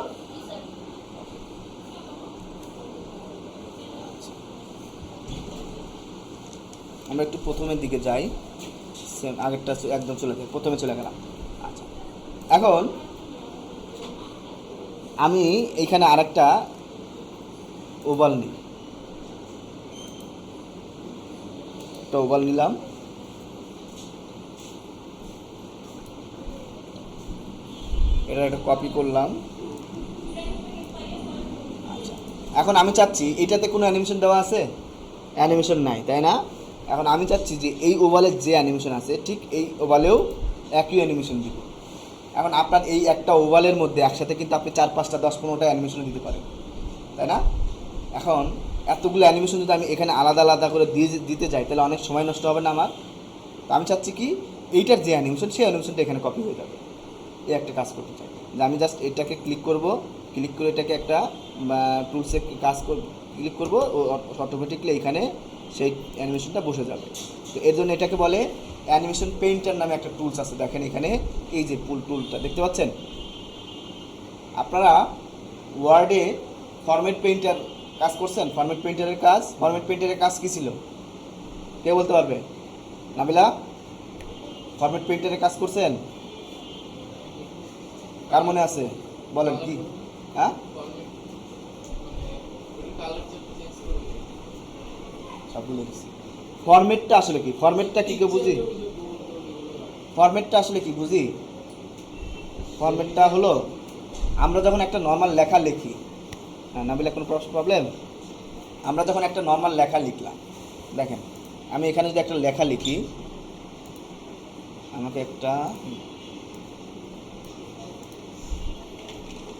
আমরা একটু প্রথমের দিকে যাই, সেম আগেরটা একদম প্রথমে চলে গেলাম। আচ্ছা, এখন আমি এইখানে আরেকটা ওভাল নিই, একটা ওভাল নিলাম। এটা একটা কপি করলাম। আচ্ছা, এখন আমি চাচ্ছি এটাতে কোনো অ্যানিমেশন দেওয়া আছে? অ্যানিমেশন নাই, তাই না? এখন আমি চাচ্ছি যে এই ওভালের যে অ্যানিমেশন আছে ঠিক এই ওভালেও একই অ্যানিমেশন দিব। এখন আপনার এই একটা ওভালের মধ্যে একসাথে কিন্তু আপনি 4, 5টা 10, 15টা অ্যানিমেশন দিতে পারেন, তাই না? এখন এতগুলো অ্যানিমেশন যদি আমি এখানে আলাদা আলাদা করে দিতে যাই তাহলে অনেক সময় নষ্ট হবে না আমার? তো আমি চাচ্ছি কি এইটার যে অ্যানিমেশন সেই অ্যানিমেশনটা এখানে কপি হয়ে যাবে। এই একটা কাজ করতে চাই যে আমি জাস্ট এটাকে ক্লিক করব, ক্লিক করে এটাকে একটা টুলসে ক্লিক করব, ও অটোমেটিকলি এখানে সেই অ্যানিমেশনটা বসে যাবে। তো এর জন্য এটাকে বলে অ্যানিমেশন পেইন্টার নামে একটা টুলস আছে। দেখেন এখানে এই যে টুলটা দেখতে পাচ্ছেন আপনারা ওয়ার্ডে ফরম্যাট পেইন্টার কাজ করছেন? ফরম্যাট পেইন্টারের কাজ কী ছিল কে বলতে পারবে? নাবিলা, ফরম্যাট পেইন্টারের কাজ করছেন? কার মনে আছে বলেন কি? হ্যাঁ, সব বলে দিচ্ছি। ফরম্যাটটা আসলে কি? ফরম্যাটটা কি কেউ বুঝি? ফরম্যাটটা আসলে কি বুঝি? ফরম্যাটটা হলো আমরা যখন একটা নর্মাল লেখা লিখি, হ্যাঁ নাবিলা কোনো প্রবলেম? আমরা যখন একটা নর্মাল লেখা লিখলাম, দেখেন আমি এখানে যদি একটা লেখা লিখি, আমাকে একটা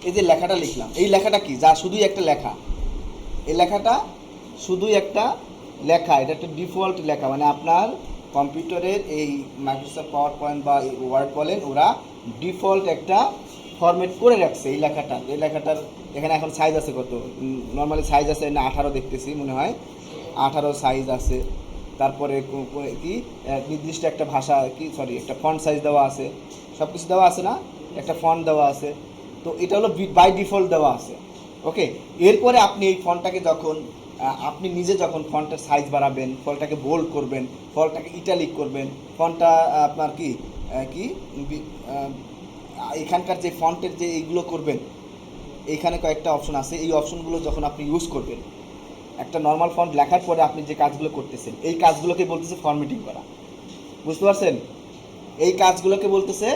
এই যে লেখাটা লিখলাম, এই লেখাটা কি? যা শুধুই একটা লেখা। এই লেখাটা শুধুই একটা লেখা, এটা একটা ডিফল্ট লেখা। মানে আপনার কম্পিউটারের এই মাইক্রোসফট পাওয়ার পয়েন্ট বা ওয়ার্ড বলেন, ওরা ডিফল্ট একটা ফরম্যাট করে রাখছে এই লেখাটা। এই লেখাটার এখানে এখন সাইজ আছে কত? নর্মালি সাইজ আছে না 18 দেখতেছি মনে হয়, 18 সাইজ আছে। তারপরে কি নির্দিষ্ট একটা ভাষা কি সরি একটা ফন্ট সাইজ দেওয়া আছে, সব কিছু দেওয়া আছে না? একটা ফন্ট দেওয়া আছে। তো এটা হলো বাই ডিফল্ট দেওয়া আছে। ওকে, এরপরে আপনি এই ফন্টটাকে যখন আপনি নিজে যখন ফন্টের সাইজ বাড়াবেন, ফন্টটাকে বোল্ড করবেন, ফন্টটাকে ইটালিক করবেন, ফন্টটা আপনার কি কি এখানকার যে ফন্টের যে এইগুলো করবেন, এইখানে কয়েকটা অপশন আছে। এই অপশনগুলো যখন আপনি ইউজ করবেন একটা নর্মাল ফন্ট লেখার পরে আপনি যে কাজগুলো করতেছেন এই কাজগুলোকে বলতেছে ফরম্যাটিং করা। বুঝতে পারছেন? এই কাজগুলোকে বলতেছে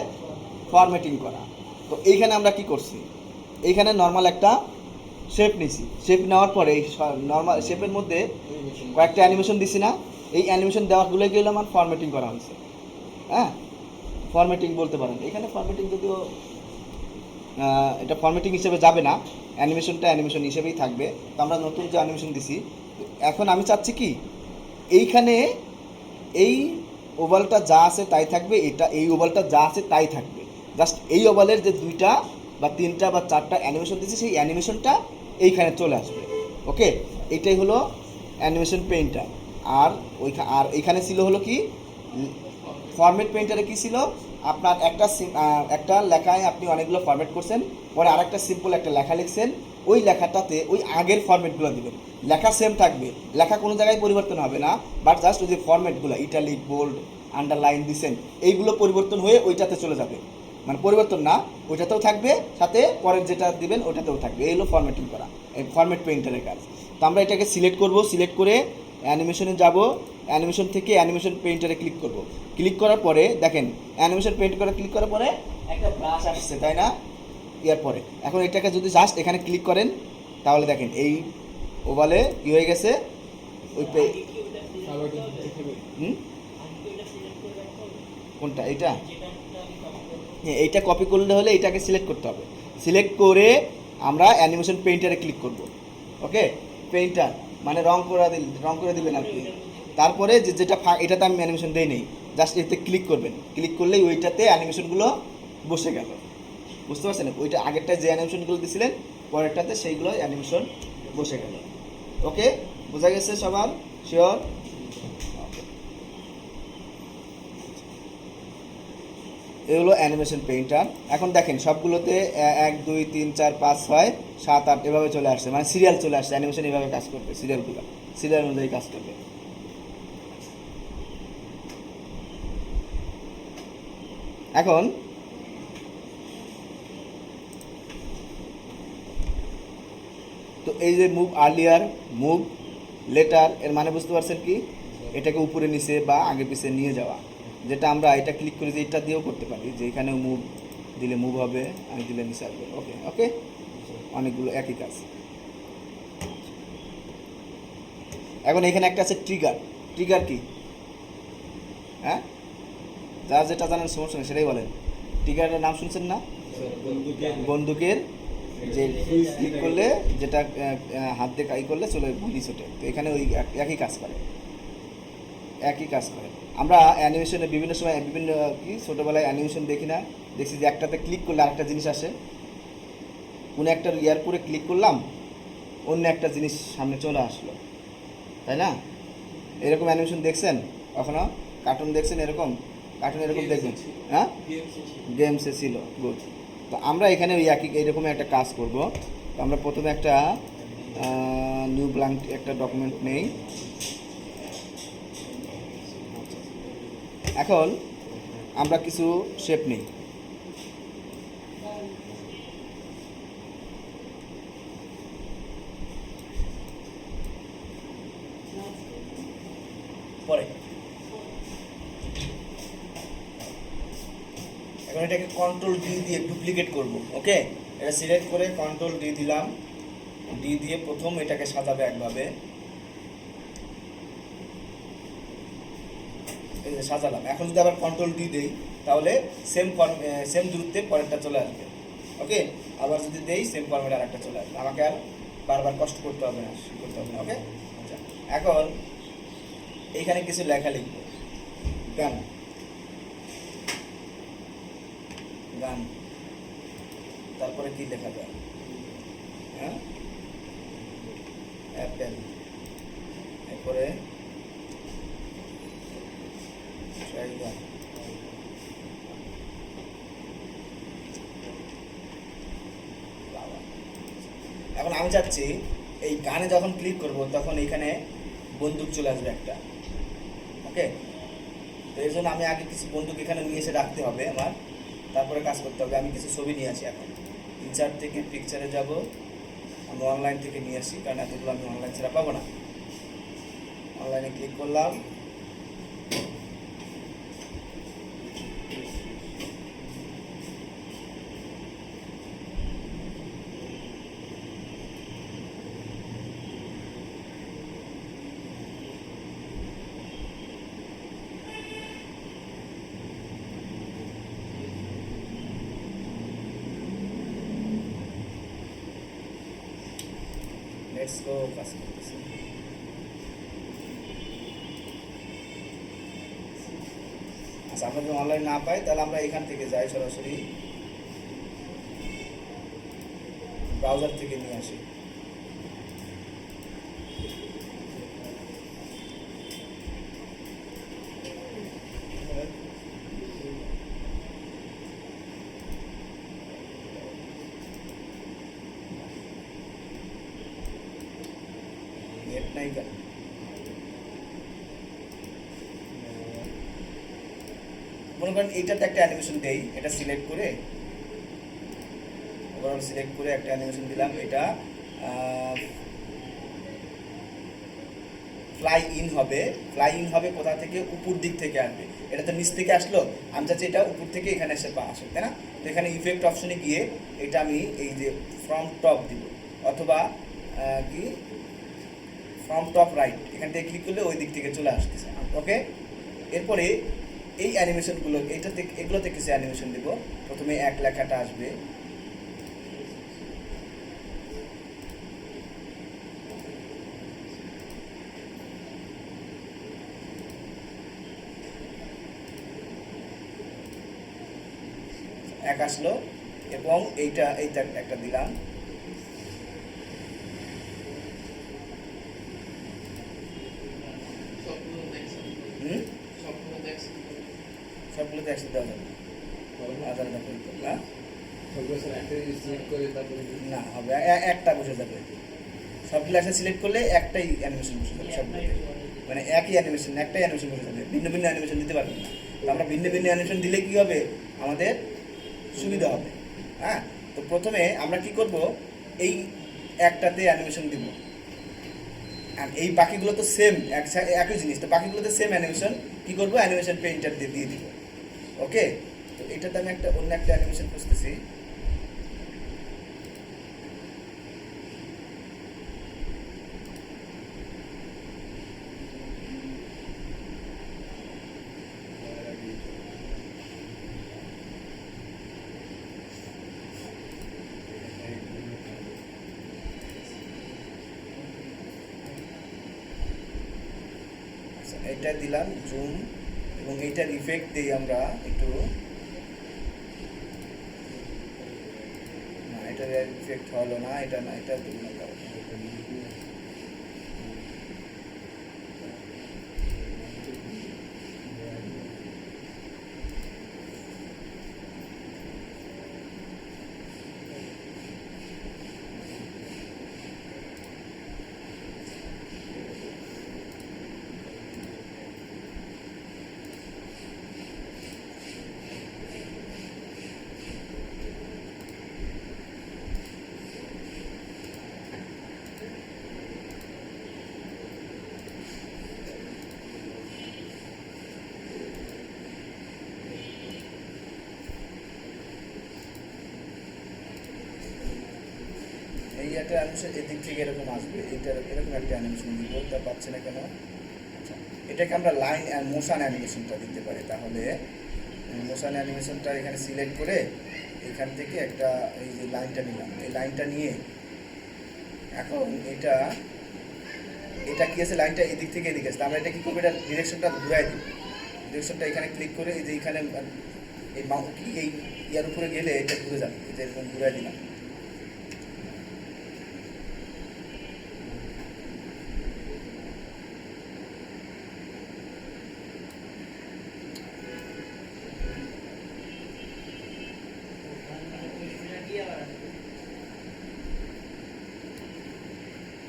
ফরম্যাটিং করা। তো এইখানে আমরা কি করছি, এইখানে নর্মাল একটা শেপ নিছি, শেপ নেওয়ার পরে এই নর্মাল শেপের মধ্যে কয়েকটা অ্যানিমেশন দিছি না? এই অ্যানিমেশন দেওয়াগুলোকে হলো আমার ফরম্যাটিং করা হয়েছে। হ্যাঁ, ফরম্যাটিং বলতে পারেন। এখানে ফরম্যাটিং যদিও এটা ফরম্যাটিং হিসেবে যাবে না, অ্যানিমেশনটা অ্যানিমেশন হিসেবেই থাকবে। তো আমরা নতুন যে অ্যানিমেশন দিছি, এখন আমি চাচ্ছি কি এইখানে এই ওভালটা যা আছে তাই থাকবে, এটা এই ওভালটা যা আছে তাই থাকবে। জাস্ট এই ওভালের যে 2টা বা 3টা বা 4টা অ্যানিমেশন দিচ্ছি সেই অ্যানিমেশনটা এইখানে চলে আসবে। ওকে, এইটাই হলো অ্যানিমেশন পেইন্টার। আর এইখানে ছিল হলো কি ফরম্যাট পেইন্টারে কি ছিল, আপনার একটা লেখায় আপনি অনেকগুলো ফরম্যাট করছেন, পরে আরেকটা সিম্পল একটা লেখা লিখছেন, ওই লেখাটাতে ওই আগের ফরম্যাটগুলো দিবেন। লেখা সেম থাকবে, লেখা কোনো জায়গায় পরিবর্তন হবে না, বাট জাস্ট ওই যে ফরম্যাটগুলো ইটালিক বোল্ড আন্ডারলাইন দিছেন এইগুলো পরিবর্তন হয়ে ওইটাতে চলে যাবে। মানে পরিবর্তন না, ওইটাতেও থাকবে, সাথে পরের যেটা দিবেন ওইটাতেও থাকবে। এই হলো ফরম্যাটিং করা, এই ফরম্যাট পেইন্টারের কাজ। তো আমরা এটাকে সিলেক্ট করব, সিলেক্ট করে অ্যানিমেশনে যাব, অ্যানিমেশন থেকে অ্যানিমেশন পেইন্টারে ক্লিক করব। ক্লিক করার পরে দেখেন অ্যানিমেশন পেইন্ট করে ক্লিক করার পরে একটা ব্রাশ আসছে, তাই না? ইয়ার পরে এখন এটাকে যদি জাস্ট এখানে ক্লিক করেন তাহলে দেখেন এই ওভালে কী হয়ে গেছে, ওই কোনটা এইটা? হ্যাঁ, এইটা কপি করলে হলে এইটাকে সিলেক্ট করতে হবে। সিলেক্ট করে আমরা অ্যানিমেশন পেইন্টারে ক্লিক করব। ওকে, পেইন্টার মানে রং করে দিবেন আর কি। তারপরে যেটা এটাতে আমি অ্যানিমেশন দেই নেই, জাস্ট এতে ক্লিক করবেন। ক্লিক করলেই ওইটাতে অ্যানিমেশনগুলো বসে গেল। বুঝতে পারছেন? ওইটা আগেরটা যে অ্যানিমেশনগুলো দিয়েছিলেন পরেরটাতে সেইগুলো অ্যানিমেশন বসে গেল। ওকে, বোঝা গেছে সবার? শিওর? এগুলো অ্যানিমেশন পেইন্টার। এখন দেখেন সবগুলোতে 1 2 3 4 5 6 7 8 এভাবে চলে আসছে, মানে সিরিয়াল চলে আসছে। অ্যানিমেশন এভাবে কাজ করবে, সিরিয়ালগুলো সিরিয়াল অনুযায়ী কাজ করবে। এখন তো এই যে মুভ আর্লিয়ার, মুভ লেটার, এর মানে বুঝতে পারছেন কি? এটাকে উপরে নিচে বা আগে পিছিয়ে নিয়ে যাওয়া, যেটা আমরা এটা ক্লিক করে যে এটা দিয়েও করতে পারি, যে এখানেও মুভ দিলে মুভ হবে, আমি দিলে নিচে আসবে। ওকে ওকে, অনেকগুলো একই কাজ। এখন এখানে একটা আছে ট্রিগার। ট্রিগার কি? হ্যাঁ, যার যেটা জানেন সমস্যা নেই, সেটাই বলেন। ট্রিগারের নাম শুনছেন না? বন্দুকের যে ক্লিক করলে যেটা হাত দিয়ে কাই করলে চলে গুলি ছোটে, তো এখানে ওই একই কাজ করে, একই কাজ করে। আমরা অ্যানিমেশনে বিভিন্ন সময় বিভিন্ন কি ছোটোবেলায় অ্যানিমেশন দেখি না, দেখছি যে একটাতে ক্লিক করলে আরেকটা জিনিস আসে। কোনো একটা ইয়ার করে ক্লিক করলাম, অন্য একটা জিনিস সামনে চলে আসলো, তাই না? এরকম অ্যানিমেশন দেখছেন কখনো? কার্টুন দেখছেন এরকম? কার্টুন এরকম দেখবেন? হ্যাঁ, গেমসে ছিল। গুড। তো আমরা এখানে ওই একই এইরকম একটা কাজ করব। তো আমরা প্রথমে একটা নিউ ব্ল্যাঙ্ক একটা ডকুমেন্ট নেই। এখন আমরা কিছু শেপ নেই। পরে এখন এটাকে কন্ট্রোল ডি দিয়ে ডুপ্লিকেট করব। ওকে, এটা সিলেক্ট করে কন্ট্রোল ডি দিলাম। ডি দিয়ে প্রথম এটাকে সাজাবে একভাবে, এই যে সাজালাম। এখন যদি আবার কন্ট্রোল ডি দেই তাহলে সেম দূরত্বে পরেরটা চলে আসবে। ওকে, আবার যদি দেই সেম ফর্মেট আর একটা চলে আসবে, আমাকে আর বারবার কষ্ট করতে হবে না, করতে হবে না। ওকে, আচ্ছা, এখন এইখানে কিছু লেখা লিখবো। গান, গান, তারপরে কি লেখা যায়? হ্যাঁ, অ্যাপেল, এরপরে গান। এখন আমি চাচ্ছি এই গানে যখন ক্লিক করব তখন এইখানে বন্দুক চলে আসবে একটা। ওকে, তো এর জন্য আমি আগে কিছু বন্দুক এখানে নিয়ে এসে রাখতে হবে আমার, তারপরে কাজ করতে হবে। আমি কিছু ছবি নিয়ে আসি। এখন ইনসার্ট থেকে পিকচারে যাব, আমি অনলাইন থেকে নিয়ে আসি, কারণ এতগুলো আমি অনলাইন ছাড়া পাবো না। অনলাইনে ক্লিক করলাম, লেটস গো, কাজ করতেছি। আচ্ছা, আমরা যদি অনলাইন না পাই তাহলে আমরা এখান থেকে যাই, সরাসরি ব্রাউজার থেকে নিয়ে আসি। নেট নাই কেন? মনে করেন এইটাতে একটা অ্যানিমেশন দেই, এটা সিলেক্ট করে ওভারঅল সিলেক্ট করে একটা অ্যানিমেশন দিলাম। এটা ফ্লাই ইন হবে। ফ্লাই ইন হবে কোথা থেকে? উপর দিক থেকে আসবে। এটা তো নিচ থেকে আসলো, আমি চাচ্ছি এটা উপর থেকে এখানে এসে আসে, তাই না? তো এখানে ইফেক্ট অপশনে গিয়ে এটা আমি এই যে ফ্রম টপ দিব, অথবা কি ফ্রম টপ রাইট, এখান থেকে ক্লিক করলে ওই দিক থেকে চলে আসতেছে। ওকে, এরপরে এই অ্যানিমেশনগুলো এইটাতে এগুলোতে কিছু অ্যানিমেশন দেবো। প্রথমে এক লেখাটা আসবে, এক আসলো, এবং এইটা একটা দিলাম। সবগুলোতে একসাথে দেওয়া যাবে। আলাদা আলাদা করে করবো। হ্যাঁ, না হবে একটা বসে যাবে, সবগুলো একসাথে সিলেক্ট করলে একটাই অ্যানিমেশন বসে যাবে সবগুলোতে, মানে একই অ্যানিমেশন, একটাই অ্যানিমেশন বসে যাবে, ভিন্ন ভিন্ন অ্যানিমেশন দিতে পারবেন না। তো আমরা ভিন্ন ভিন্ন অ্যানিমেশন দিলে কী হবে, আমাদের সুবিধা হবে। হ্যাঁ, তো প্রথমে আমরা কি করব, এই একটাতে অ্যানিমেশন দিব, আর এই বাকিগুলো তো সেম একই জিনিস, তো বাকিগুলোতে সেম অ্যানিমেশন কী করবো, অ্যানিমেশন পেইন্টার দিয়ে দিব। ওকে, তো এটাতে আমি অন্য একটা অ্যানিমেশন খুঁজতেছি। এটা দিলাম জুম, এবং এইটার ইফেক্ট দিই আমরা একটু, না এটার ইফেক্ট হলো না, এটা না, এটা দিব না। এই একটা অ্যানিমেশন এদিক থেকে এরকম আসবে, এইটার এরকম একটা অ্যানিমেশন দিব, তা পাচ্ছে না কেন? আচ্ছা, এটাকে আমরা লাইন অ্যান্ড মোশন অ্যানিমেশনটা দিতে পারি। তাহলে মোশন অ্যানিমেশনটা এখানে সিলেক্ট করে এখান থেকে একটা এই যে লাইনটা নিলাম, এই লাইনটা নিয়ে এখন এটা কি আছে, লাইনটা এদিক থেকে এদিকে আসছে, আমরা এটা কী করবো, এটা ডিরেকশনটা ঘুরাই দিই, ডিরেকশনটা এখানে ক্লিক করে এই যে এখানে এই কি এই ইয়ার উপরে গেলে এটা ঘুরে যাবে, এটা এরকম ঘুরাই দিলাম।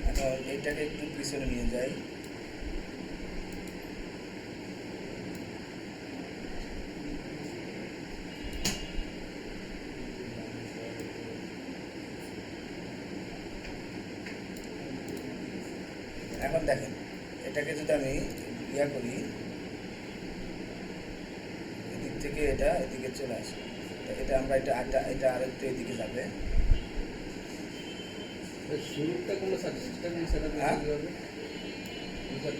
এখন এইটাকে একটু পিছনে নিয়ে যাই, এখন দেখেন এটাকে যদি আমি ইয়া করি, এদিক থেকে এটা এদিকে চলে আসে, এটা আমরা এটা আরেকটু এদিকে যাবে। শুরুটা কোনো সাজেশনটা দিয়ে সেটা হবে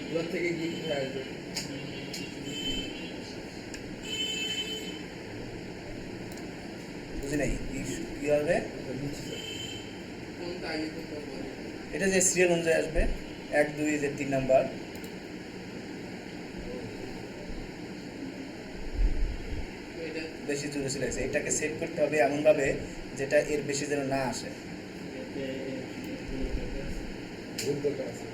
পুরো থেকে গিয়ে কোথায় আসবে, বুঝি নাই কি হবে, কোনটা আগে কোনটা পরে, এটা যে সিরিয়াল অনুযায়ী আসবে 1 2 যে 3 নাম্বার, এটা বেশি জোরে চলে আসে, এটাকে সেট করতে হবে এমনভাবে যেটা এর বেশি যেন না আসে। ভুল দরকার আছে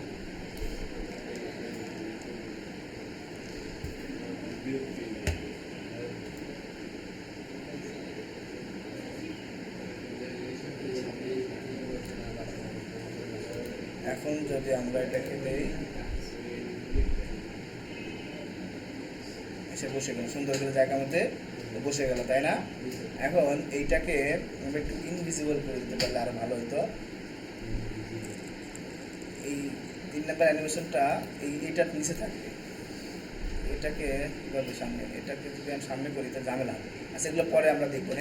এখন যদি আমরা এটাকে দেই, এসে বসে গেল সুন্দর করে জায়গা মধ্যে বসে গেল, তাই না? এখন এইটাকে আমরা একটু ইনভিজিবল করে দিতে পারলে আরো ভালো হতো। এই 3 নাম্বার অ্যানিমেশনটা এইটার নিচে থাকবে, এটাকে কীভাবে সামনে, এটাকে যদি আমি সামনে করি তো ঝামেলা হবে। আচ্ছা, এগুলো পরে আমরা দেখবো,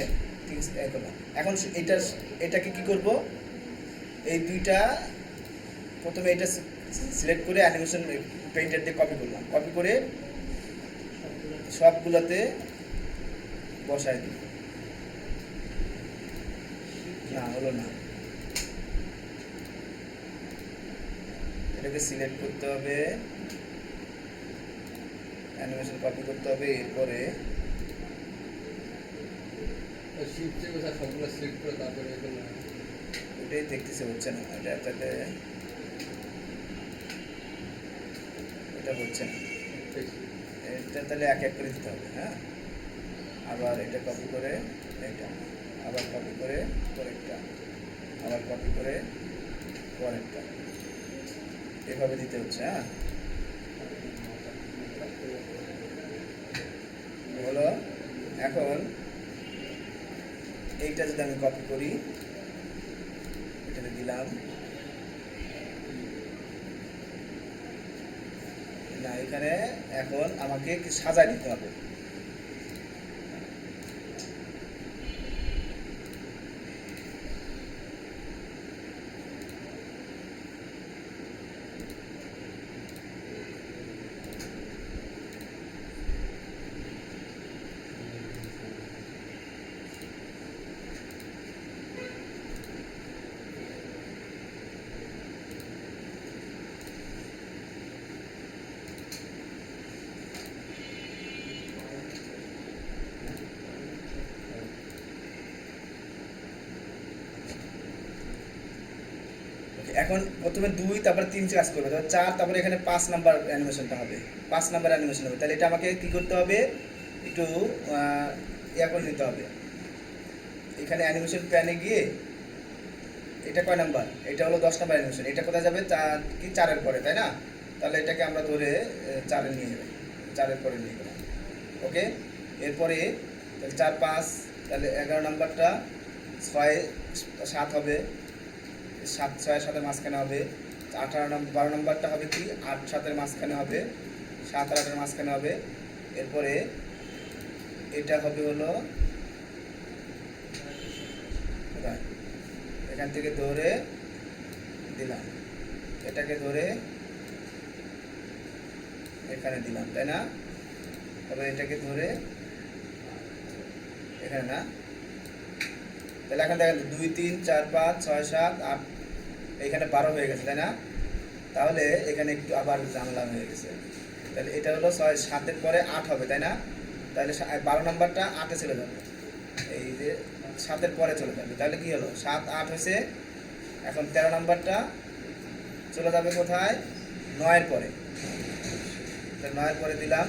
ঠিক আছে? এখন এটাকে কি করব, এই দুইটা প্রথমে এটা সিলেক্ট করে অ্যানিমেশন পেইন্টার দিয়ে কপি করলাম, কপি করে সবগুলোতে বসাই দিই, না হলো না, এটাকে সিলেক্ট করতে হবে, অ্যানিমেশন কপি করতে হবে, এরপরে শিফটে কোথায় সবগুলো সিলেক্ট করে তারপরে এটাই দেখতেছে, হচ্ছে না, এটা তাহলে এটা হচ্ছে না, এটা তাহলে এক এক করে দিতে হবে। হ্যাঁ, আবার এটা কপি করে এটা আবার কপি করে পরেরটা, আবার কপি করে পরেরটা, এভাবে দিতে হচ্ছে। হ্যাঁ, হলো। এখন এইটা যদি আমি কপি করি, এখানে দিলাম না, এখানে এখন আমাকে একটু সাজায় দিতে হবে। এখন প্রথমে 2, তারপরে 3 কাজ করবে, তারপর 4, তারপরে এখানে 5 নাম্বার অ্যানিমেশনটা হবে, 5 নাম্বার অ্যানিমেশন হবে। তাহলে এটা আমাকে কি করতে হবে, একটু ইয়া করে নিতে হবে। এখানে অ্যানিমেশন প্যানে গিয়ে এটা কয় নাম্বার, এটা হলো 10 নাম্বার অ্যানিমেশন, এটা কোথায় যাবে, 4 এর পরে, তাই না? তাহলে এটাকে আমরা ধরে 4 এ নিয়ে যাবে, 4 এর পরে নিয়ে গেলাম। ওকে, এরপরে 4, 5, তাহলে 11 নাম্বারটা 6, 7 হবে, 7, 6 এর সাথে মাঝখানে হবে। 18 নম্বর 12 নম্বরটা হবে কি, 8, 7 এর মাঝখানে হবে, 7 আর 8 এর মাঝখানে হবে। এরপরে এটা হবে হলো এখান থেকে ধরে দিলাম, এটাকে ধরে এখানে দিলাম, তাই না? তবে এটাকে ধরে এখানে না, তাহলে এখন দেখেন 2, 3, 4, 5, 6, 7, 8, এখানে 12 হয়ে গেছে, তাই না? তাহলে এখানে একটু আবার ঝামেলা হয়ে গেছে। তাহলে এটা হলো 6, 7 এর পরে 8 হবে, তাই না? তাহলে 12 নাম্বারটা 8-এ চলে যাবে, এই যে 7 এর পরে চলে যাবে। তাহলে কি হলো, 7, 8 হয়েছে। এখন 13 নাম্বারটা চলে যাবে কোথায়, 9 এর পরে, 9 এর পরে দিলাম।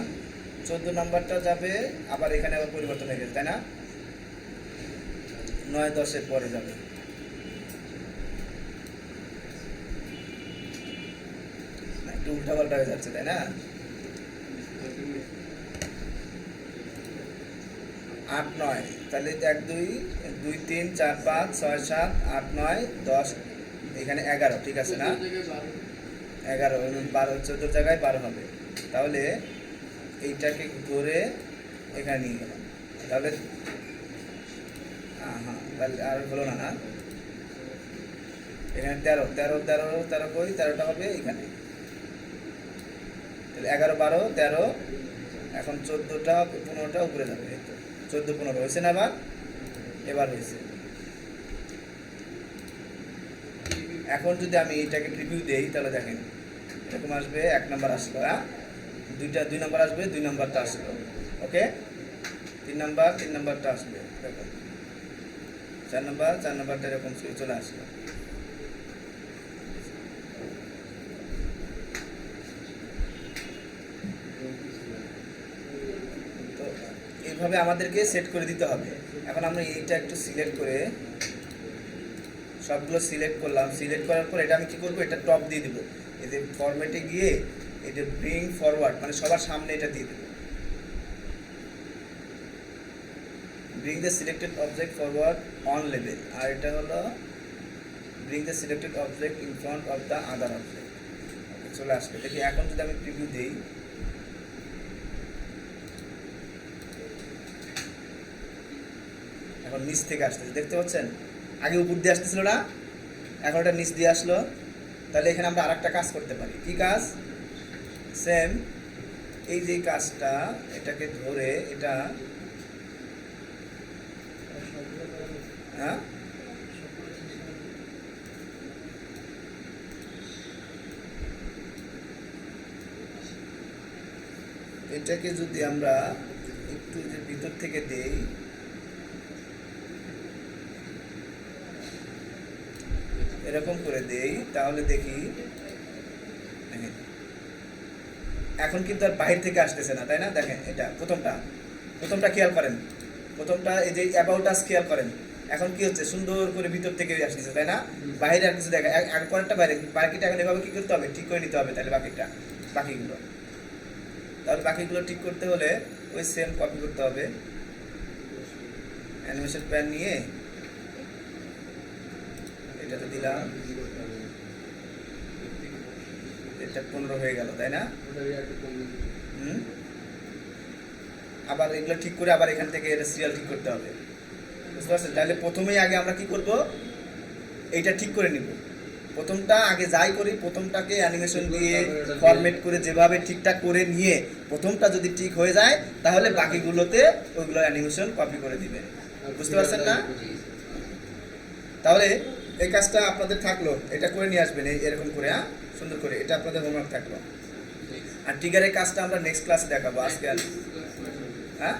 14 নাম্বারটা যাবে আবার এখানে আবার পরিবর্তন হয়ে গেছে, তাই না? 9, 10 এর পরে যাবে। একটু উল্টা পাল্টা হয়ে যাচ্ছে, তাই না? 8, 9, তাহলে 1, 2, 2, 3, 4, 5, 6, 7, 8, 9, 10, এখানে 11, ঠিক আছে না? 11, 12, 14 জায়গায় 12 হবে। তাহলে এইটাকে ধরে এখানে নিয়ে গেলাম, তাহলে হ্যাঁ, তাহলে আর হলো না, না? এখানে 13, 13, 13, 13 কই, 13টা হবে এখানে। তাহলে 11, 12, 13, এখন 14টা 15টা উপরে যাবে, 14, 15 হয়েছে না? এবার হয়েছে। এখন যদি আমি এটাকে প্রিভিউ দেই, তাহলে দেখেন এরকম আসবে। 1 নাম্বার আসলো, হ্যাঁ, 2 নাম্বার আসবে, 2 নাম্বারটা আসলো। ওকে, 3 নাম্বার, 3 নাম্বারটা আসবে, দেখুন 4 নাম্বার, 4 নাম্বারটা এরকম চলে আসলো। তো এইভাবে আমাদেরকে সেট করে দিতে হবে। এখন আমরা এইটা একটু সিলেক্ট করে, সবগুলো সিলেক্ট করলাম। সিলেক্ট করার পর এটা আমি কি করবো, এটা টপ দিয়ে দেবো। এতে ফরম্যাটে গিয়ে এটা ব্রিং ফরওয়ার্ড, মানে সবার সামনে এটা দিয়ে দেবো। Bring the selected object forward on level, আর এটা হলো bring the selected object in front of the other object. চলে আসবে। দেখি এখন যদি আমি প্রিভিউ দিই, এখন নিচ থেকে আসতেছে, দেখতে পাচ্ছেন? আগে উপর দিয়ে আসতেছিল না, এখন এটা নিচ দিয়ে আসলো। তাহলে এখানে আমরা আরেকটা কাজ করতে পারি। কি কাজ? সেম এই যে কাজটা, এটাকে ধরে এটা, হ্যাঁ, এটাকে যদি আমরা একটু যে ভিতর থেকে দেই, এরকম করে দেই, তাহলে দেখি এখন কিন্তু আর বাহির থেকে আসতেছে না, তাই না? দেখেন এটা প্রথমটা খেয়াল করেন, প্রথমটা এই যে অ্যাবাউট আস খেয়াল করেন, এখন কি হচ্ছে সুন্দর করে ভিতর থেকে আসতেছে, তাই না? বাইরে আর কিছু দেখা এক পরেরটা বাইরে, বাকিটা এখন এভাবে কি করতে হবে, ঠিক করে নিতে হবে। তাহলে বাকিগুলো তাহলে বাকিগুলো ঠিক করতে হলে ওই সেম কপি করতে হবে, অ্যানিমেশন প্যান নিয়ে এটাতে দিলাম, এটা 15 হয়ে গেল, তাই না? হুম, আবার এগুলো ঠিক করে আবার এখান থেকে এটা সিরিয়াল ঠিক করতে হবে, বুঝতে পারছেন? তাহলে প্রথমেই আগে আমরা কি করব, এইটা ঠিক করে নিব। প্রথমটা আগে যাই করি, প্রথমটাকে অ্যানিমেশন দিয়ে ফরম্যাট করে যেভাবে ঠিকঠাক করে নিয়ে প্রথমটা যদি ঠিক হয়ে যায় তাহলে বাকিগুলোতে ওইগুলো অ্যানিমেশন কপি করে দিবে, বুঝতে পারছেন না? তাহলে এই কাজটা আপনাদের থাকলো, এটা করে নিয়ে আসবেন এরকম করে, হ্যাঁ, সুন্দর করে, এটা আপনাদের হোমওয়ার্ক থাকলো। আর ট্রিগারের কাজটা আমরা নেক্সট ক্লাসে দেখাবো, আজকে আর, হ্যাঁ।